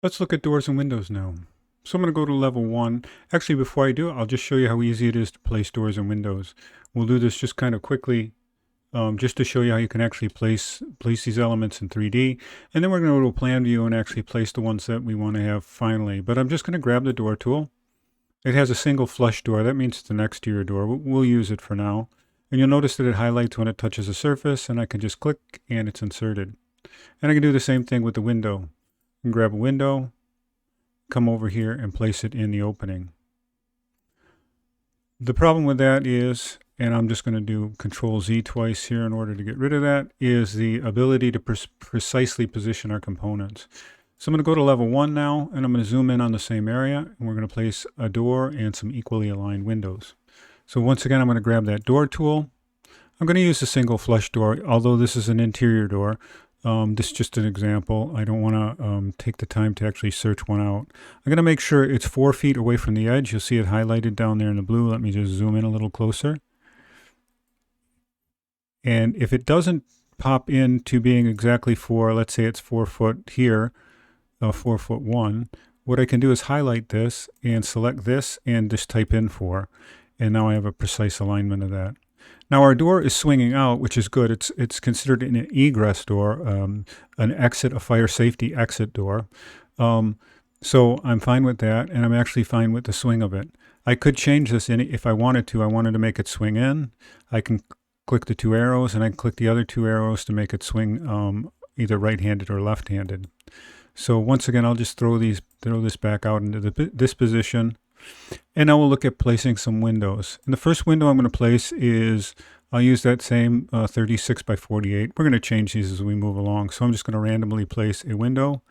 Let's look at doors and windows now. So I'm going to go to level 1. Actually, before I do it, I'll just show you how easy it is to place doors and windows. We'll do this just kind of quickly, just to show you how you can actually place these elements in 3D. And then we're going to go to a plan view and actually place the ones that we want to have finally. But I'm just going to grab the door tool. It has a single flush door. That means it's an exterior door. We'll use it for now. And you'll notice that it highlights when it touches a surface, and I can just click and it's inserted. And I can do the same thing with the window. I can grab a window, come over here and place it in the opening. The problem with that is, and I'm just going to do Control Z twice here in order to get rid of that, is the ability to precisely position our components. So I'm going to go to level 1 now, and I'm going to zoom in on the same area, and we're going to place a door and some equally aligned windows. So once again, I'm going to grab that door tool. I'm going to use a single flush door, although this is an interior door. This is just an example. I don't want to take the time to actually search one out. I'm going to make sure it's 4 feet away from the edge. You'll see it highlighted down there in the blue. Let me just zoom in a little closer. And if it doesn't pop into being exactly 4, let's say it's 4 foot here, 4 foot 1, what I can do is highlight this and select this and just type in 4. And now I have a precise alignment of that. Now our door is swinging out, which is good. It's considered an egress door, an exit, a fire safety exit door. So I'm fine with that, and I'm actually fine with the swing of it. I could change this in if I wanted to. I wanted to make it swing in. I can click the 2 arrows, and I can click the other 2 arrows to make it swing either right-handed or left-handed. So once again, I'll just throw this back out into this position. And now we'll look at placing some windows. And the first window I'm going to place is, I'll use that same 36 by 48. We're going to change these as we move along. So I'm just going to randomly place a window.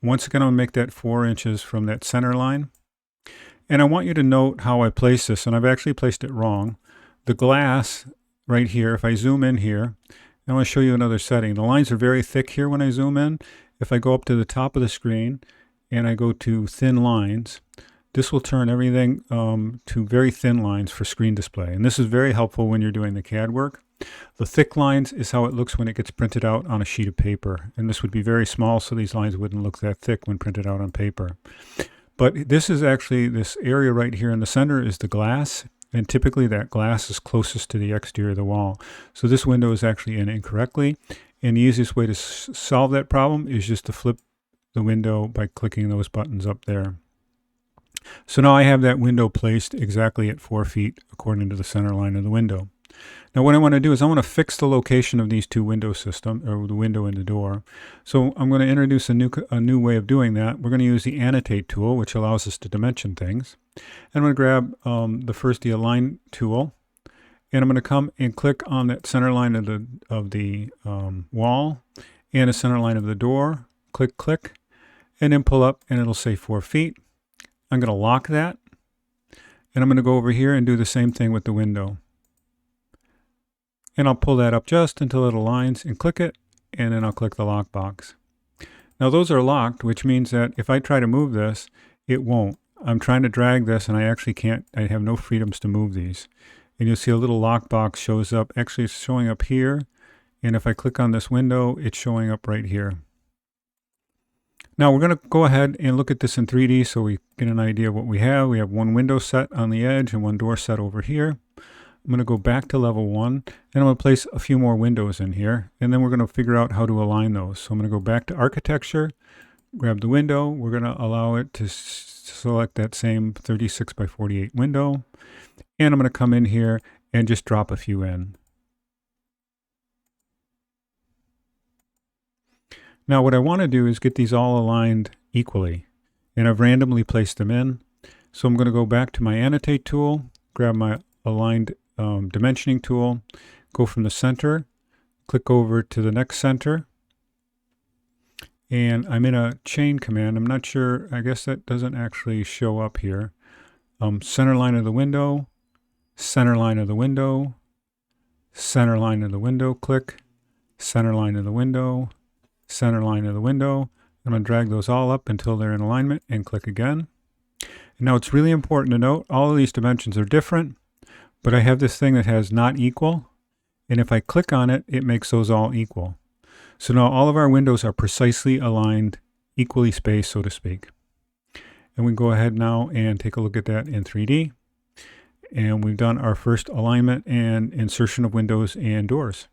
Once again, I'm going to make that 4 inches from that center line. And I want you to note how I place this, and I've actually placed it wrong. The glass right here, if I zoom in here, I want to show you another setting. The lines are very thick here when I zoom in. If I go up to the top of the screen and I go to thin lines, this will turn everything to very thin lines for screen display. And this is very helpful when you're doing the CAD work. The thick lines is how it looks when it gets printed out on a sheet of paper. And this would be very small, so these lines wouldn't look that thick when printed out on paper. But this is actually, this area right here in the center is the glass. And typically that glass is closest to the exterior of the wall. So this window is actually in incorrectly. And the easiest way to solve that problem is just to flip the window by clicking those buttons up there. So now I have that window placed exactly at 4 feet according to the center line of the window. Now what I want to do is I want to fix the location of these 2 window systems, or the window and the door. So I'm going to introduce a new way of doing that. We're going to use the Annotate Tool, which allows us to dimension things. And I'm going to grab the Align tool, and I'm going to come and click on that center line of the wall and the center line of the door. Click, and then pull up, and it'll say 4 feet. I'm going to lock that, and I'm going to go over here and do the same thing with the window. And I'll pull that up just until it aligns and click it, and then I'll click the lock box. Now those are locked, which means that if I try to move this, it won't. I'm trying to drag this, and I actually can't. I have no freedoms to move these. And you'll see a little lock box shows up. Actually, it's showing up here, and if I click on this window, it's showing up right here. Now we're going to go ahead and look at this in 3D so we get an idea of what we have. We have 1 window set on the edge and 1 door set over here. I'm going to go back to level 1, and I'm going to place a few more windows in here, and then we're going to figure out how to align those. So I'm going to go back to architecture, grab the window. We're going to allow it to select that same 36 by 48 window, and I'm going to come in here and just drop a few in. Now what I want to do is get these all aligned equally, and I've randomly placed them in. So I'm going to go back to my Annotate tool, grab my aligned dimensioning tool, go from the center, click over to the next center, and I'm in a chain command. I'm not sure, I guess that doesn't actually show up here. Center line of the window, center line of the window, center line of the window, click, center line of the window, center line of the window. I'm going to drag those all up until they're in alignment and click again. And now it's really important to note all of these dimensions are different, but I have this thing that has not equal, and if I click on it, it makes those all equal. So now all of our windows are precisely aligned equally spaced, so to speak. And we can go ahead now and take a look at that in 3D. And we've done our first alignment and insertion of windows and doors.